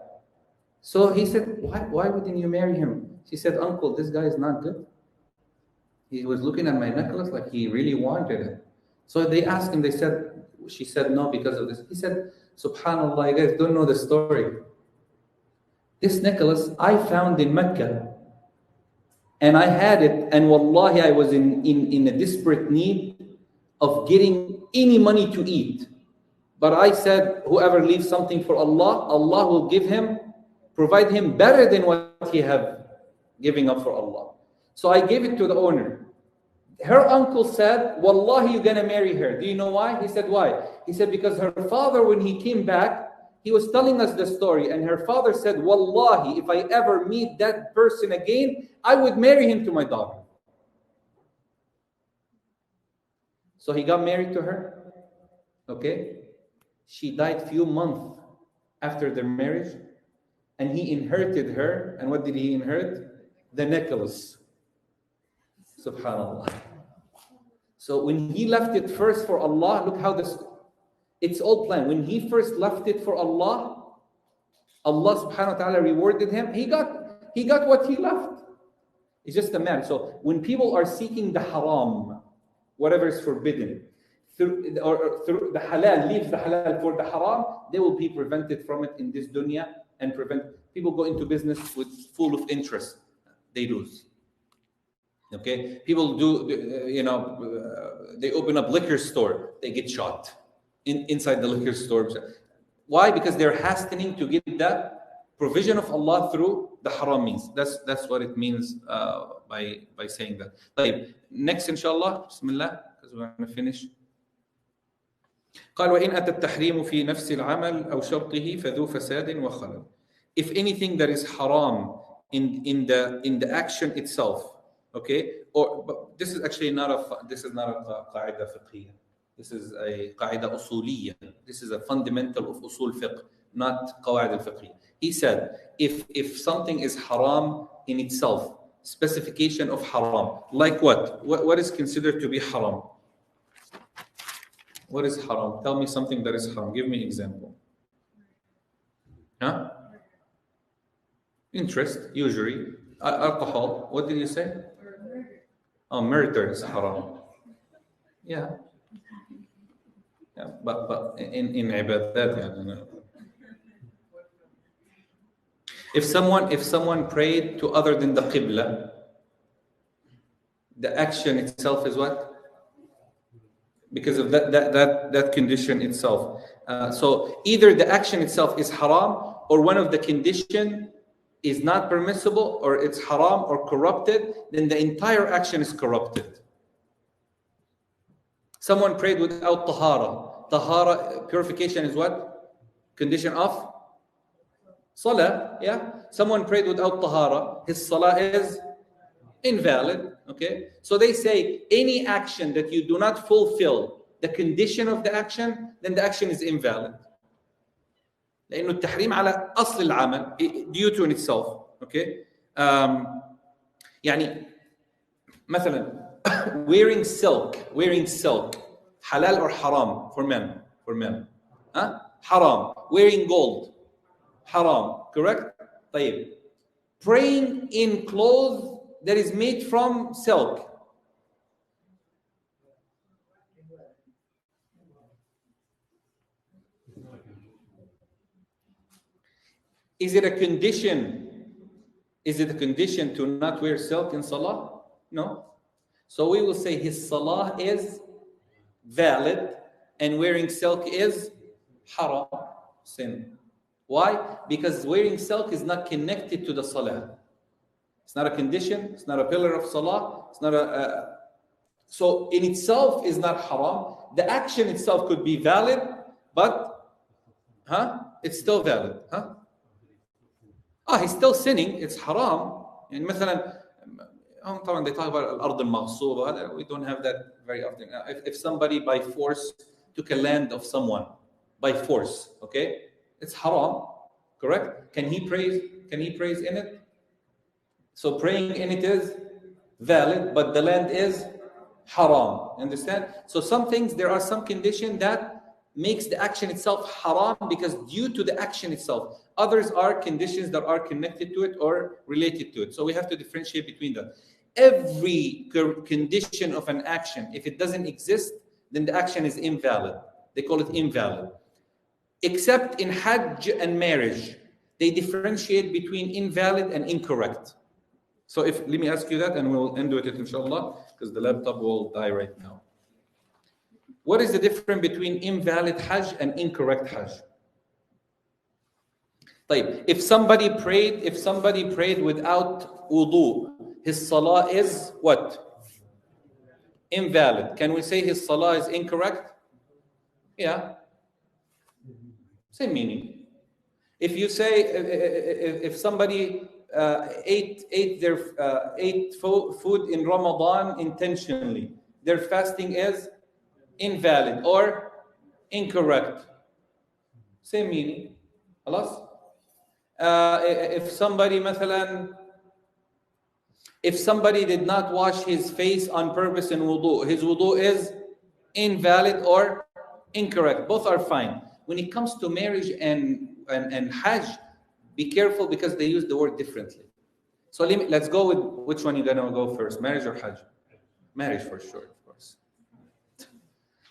So he said, why wouldn't you marry him? She said, uncle, this guy is not good. He was looking at my necklace like he really wanted it. So they asked him, she said no because of this. He said, subhanallah, you guys don't know the story. This necklace I found in Mecca. And I had it, and wallahi, I was in a desperate need of getting any money to eat. But I said, whoever leaves something for Allah, Allah will provide him better than what he have giving up for Allah. So I gave it to the owner. Her uncle said, wallahi, you're going to marry her. Do you know why? He said, why? He said, because her father, when he came back, he was telling us the story, and her father said, wallahi, if I ever meet that person again, I would marry him to my daughter. So he got married to her. Okay? She died few months after their marriage, and he inherited her. And what did he inherit? The necklace. Subhanallah. So when he left it first for Allah, look how it's all planned. When he first left it for Allah, Allah subhanahu wa ta'ala rewarded him. He got what he left. It's just a matter. So when people are seeking the haram, whatever is forbidden, through the halal, leaves the halal for the haram, they will be prevented from it in this dunya, and people go into business full of interest. They lose. Okay? People they open up liquor store, they get shot inside the liquor store. Why? Because they're hastening to get that provision of Allah through the haram means. That's what it means by saying that. طيب. Next, inshallah, Bismillah, because we're going to finish. قال وإن أتى التحريم في نفس العمل أو شرطه فذو فساد وخلل. If anything that is haram in the action itself, okay, but this is actually not a قاعدة فقهية. This is a قاعدة أصولية. This is a fundamental of usul fiqh, not قواعد الفقهية. He said, if something is haram in itself, specification of haram, like what is considered to be haram? What is haram? Tell me something that is haram. Give me an example. Huh? Interest, usury. Alcohol. What did you say? Oh, murder is haram. Yeah. Yeah, but in ibadat, if someone prayed to other than the qibla, the action itself is what? Because of that condition itself. So either the action itself is haram, or one of the condition is not permissible, or it's haram or corrupted, then the entire action is corrupted. Someone prayed without tahara. Tahara, purification, is what? Condition of salah. Yeah. Someone prayed without tahara. His salah is invalid. Okay. So they say any action that you do not fulfill the condition of the action, then the action is invalid. لأنه التحريم على أصل العمل due to itself. Okay. يعني مثلا wearing silk, halal or haram for men? Huh? Haram. Wearing gold, haram, correct? طيب. Praying in clothes that is made from silk. Is it a condition? Is it a condition to not wear silk in salah? No. So we will say his salah is valid and wearing silk is haram, sin. Why? Because wearing silk is not connected to the salah. It's not a condition, it's not a pillar of salah, it's not so in itself is not haram. The action itself could be valid, but it's still valid. He's still sinning, it's haram. And مثلا طبعا they talk about الأرض المغصوبة. We don't have that very often. If somebody by force took a land of someone by force, okay, it's haram, correct? Can he praise in it? So praying in it is valid, but the land is haram. Understand? So some things, there are some conditions that makes the action itself haram because due to the action itself. Others are conditions that are connected to it or related to it. So we have to differentiate between them. Every condition of an action, if it doesn't exist, then the action is invalid. They call it invalid. Except in Hajj and marriage, they differentiate between invalid and incorrect. So let me ask you that and we'll end with it inshallah, because the laptop will die right now. What is the difference between invalid Hajj and incorrect Hajj? طيب, if somebody prayed without wudu, his salah is what? Invalid. Can we say his salah is incorrect? Yeah. Same meaning. If you say, if somebody ate food in Ramadan intentionally, their fasting is invalid or incorrect. Same meaning. خلاص? If somebody did not wash his face on purpose in wudu, his wudu is invalid or incorrect. Both are fine. When it comes to marriage and Hajj, be careful because they use the word differently. So let's go with which one you're gonna go first, marriage or Hajj? Marriage for sure, of course.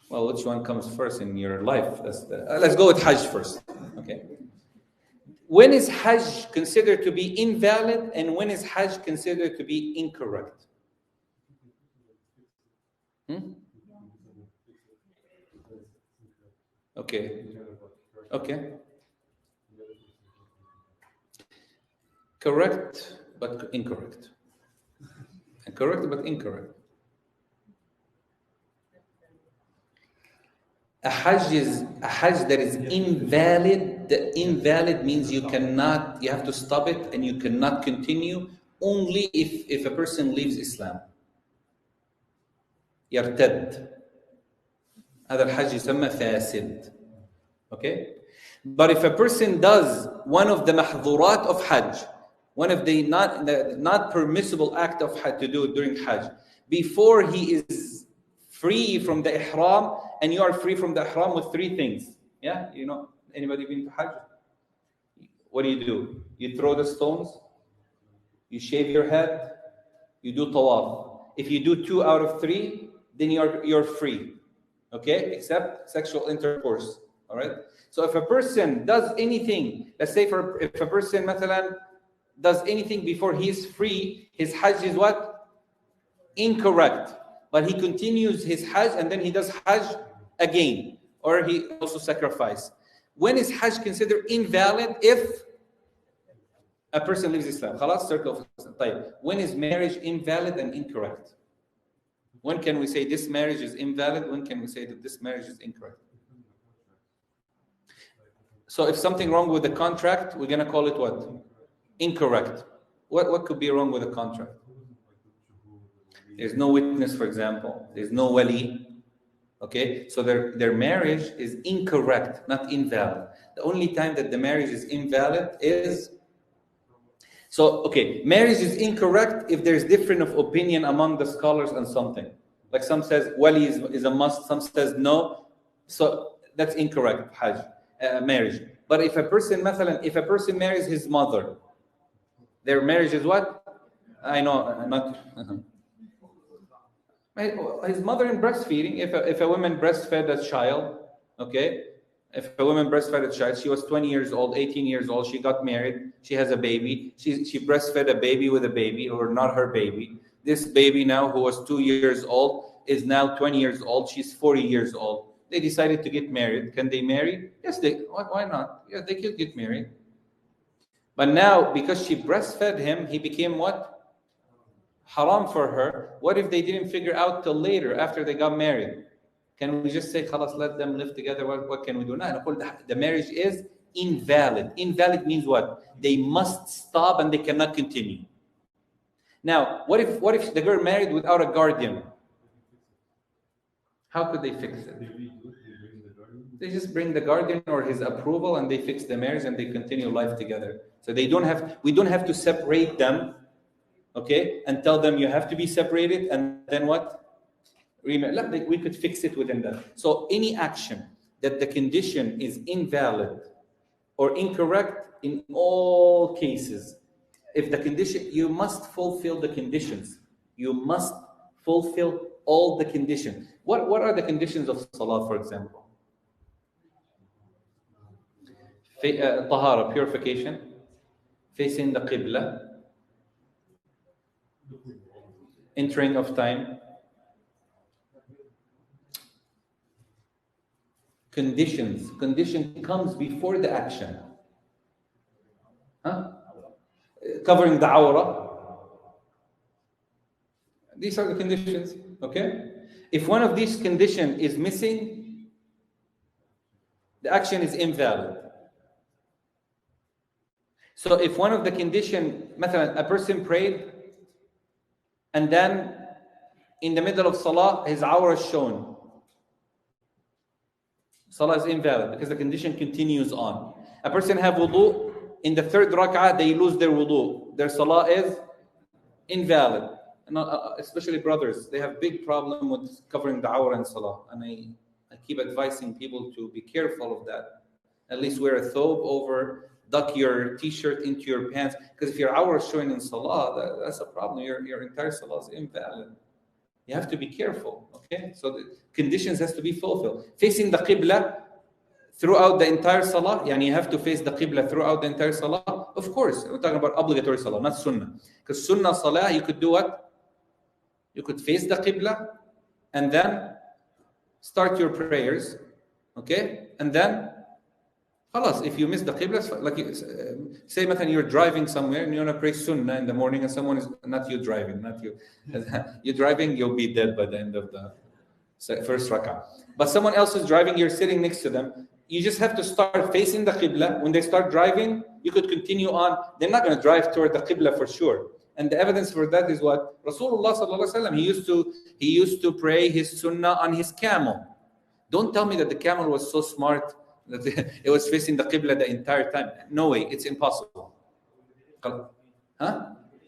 Well, which one comes first in your life? Let's go with Hajj first. Okay. When is Hajj considered to be invalid and when is Hajj considered to be incorrect? Okay. Correct, but incorrect. Correct, but incorrect. A Hajj that is invalid. Invalid means you have to stop it and you cannot continue only if a person leaves Islam. يرتد. هذا الحج يسمى فاسد. Okay? But if a person does one of the محظورات of Hajj, one of the not permissible act of Hajj to do during Hajj, before he is free from the ihram, and you are free from the ihram with three things. Yeah? You know, anybody been to Hajj? What do? You throw the stones, you shave your head, you do tawaf. If you do 2 out of 3, then you're free. Okay? Except sexual intercourse. All right? So if a person does anything, let's say if a person مثلا does anything before he is free, his Hajj is what? Incorrect. But he continues his Hajj and then he does Hajj again. Or he also sacrifice. When is Hajj considered invalid? If a person leaves Islam. خلاص, circle of طيب. When is marriage invalid and incorrect? When can we say this marriage is invalid? When can we say that this marriage is incorrect? So if something wrong with the contract, we're going to call it what? Incorrect. What could be wrong with the contract? There's no witness, for example. There's no wali. Okay, so their marriage is incorrect, not invalid. The only time that the marriage is invalid is So, okay, marriage is incorrect if there's different of opinion among the scholars on something. Like some says wali is a must, some says no. So that's incorrect, marriage. But if a person, if a person marries his mother, their marriage is what? I know, not... his mother in breastfeeding, if a woman breastfed a child, okay? If a woman breastfed a child, she was 20 years old, 18 years old, she got married, she has a baby, she breastfed a baby with a baby, or not her baby. This baby now, who was 2 years old, is now 20 years old, she's 40 years old. They decided to get married. Can they marry? Yes, why not? Yeah, they could get married. But now, because she breastfed him, he became what? Haram for her. What if they didn't figure out till later, after they got married? Can we just say, khalas, let them live together? What can we do? No, the marriage is invalid. Invalid means what? They must stop and they cannot continue. Now, what if the girl married without a guardian? How could they fix it? They just bring the guardian or his approval and they fix the marriage and they continue life together. So we don't have to separate them, okay, and tell them you have to be separated and then what? We could fix it within that. So any action that the condition is invalid or incorrect in all cases, if the condition, you must fulfill the conditions. You must fulfill all the conditions. What are the conditions of salah, for example? Tahara, purification, facing the qibla, entering of time, conditions. Condition comes before the action. Covering the awrah. These are the conditions, okay? If one of these conditions is missing, the action is invalid. So if one of the conditions, a person prayed, and then in the middle of salah, his awrah is shown. Salah is invalid because the condition continues on. A person have wudu, in the third rak'ah, they lose their wudu. Their salah is invalid. And especially brothers, they have big problem with covering the awrah in salah. And I keep advising people to be careful of that. At least wear a thobe over, duck your t-shirt into your pants. Because if your awrah is showing in salah, that's a problem. Your entire salah is invalid. You have to be careful, okay? So the conditions has to be fulfilled. Facing the qibla throughout the entire salah, you have to face the qibla throughout the entire salah. Of course, we're talking about obligatory salah, not sunnah. Because sunnah salah, you could do what? You could face the qibla and then start your prayers, okay? And then, khalas, if you miss the qibla, like say, you're driving somewhere and you want to pray sunnah in the morning and someone is, not you driving, you're driving, you'll be dead by the end of the first rak'ah. But someone else is driving, you're sitting next to them. You just have to start facing the qibla. When they start driving, you could continue on. They're not going to drive toward the qibla for sure. And the evidence for that is what? Rasulullah sallallahu alaihi wasallam, he used to pray his sunnah on his camel. Don't tell me that the camel was so smart that it was facing the qibla the entire time. No way, it's impossible.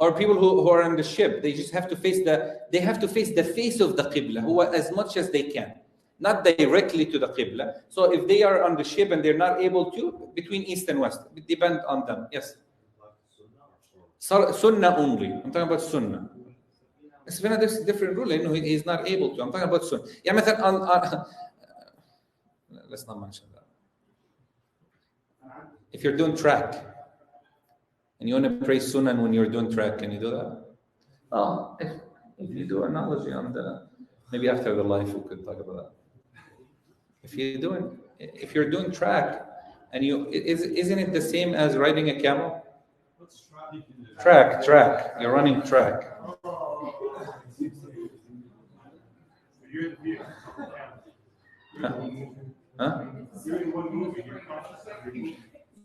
Or people who are on the ship, they just have to face the face of the qibla, as much as they can, not directly to the qibla. So if they are on the ship and they're not able to, between east and west, it depends on them. Yes. Sunnah only. I'm talking about sunnah. There's a different rule. He's not able to. I'm talking about sunnah. Let's not mention that. If you're doing track and you want to pray sunnah when you're doing track, can you do that? Oh, if you do analogy on maybe after the life we could talk about that. If you're doing track and isn't it the same as riding a camel? Track. You're running track.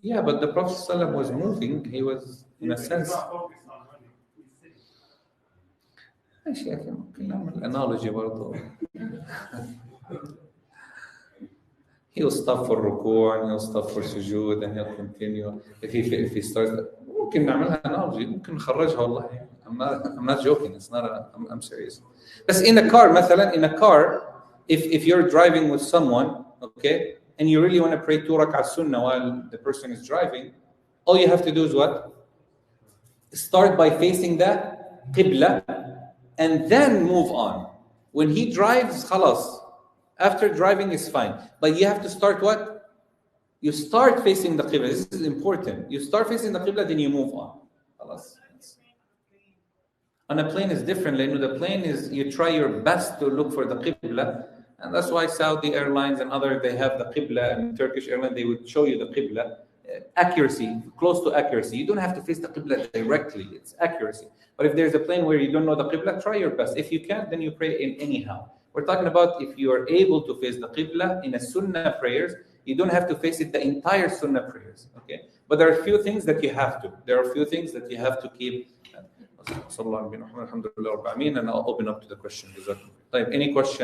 Yeah, but the Prophet ﷺ was moving. He was, in a sense. Analogy برضو. He'll stop for ruku' and he'll stop for sujood and he'll continue. If he starts, ممكن نعملها analogy, ممكن نخرجها والله. I'm not joking. It's not I'm serious. But in a car, مثلا, in a car, if you're driving with someone, okay, and you really want to pray 2 rak'ah sunnah while the person is driving, all you have to do is what? Start by facing the qibla and then move on. When he drives, khalas. After driving is fine. But you have to start what? You start facing the qibla. This is important. You start facing the qibla, then you move on. Khalas. On a plane is different. The plane is, you try your best to look for the qibla. And that's why Saudi Airlines and other, they have the qibla, and Turkish Airlines, they would show you the qibla. Accuracy, close to accuracy. You don't have to face the qibla directly. It's accuracy. But if there's a plane where you don't know the qibla, try your best. If you can't, then you pray in anyhow. We're talking about if you are able to face the qibla in a sunnah prayers, you don't have to face it the entire sunnah prayers. Okay? But there are a few things that you have to. There are a few things that you have to keep. And I'll open up to the question. Any question?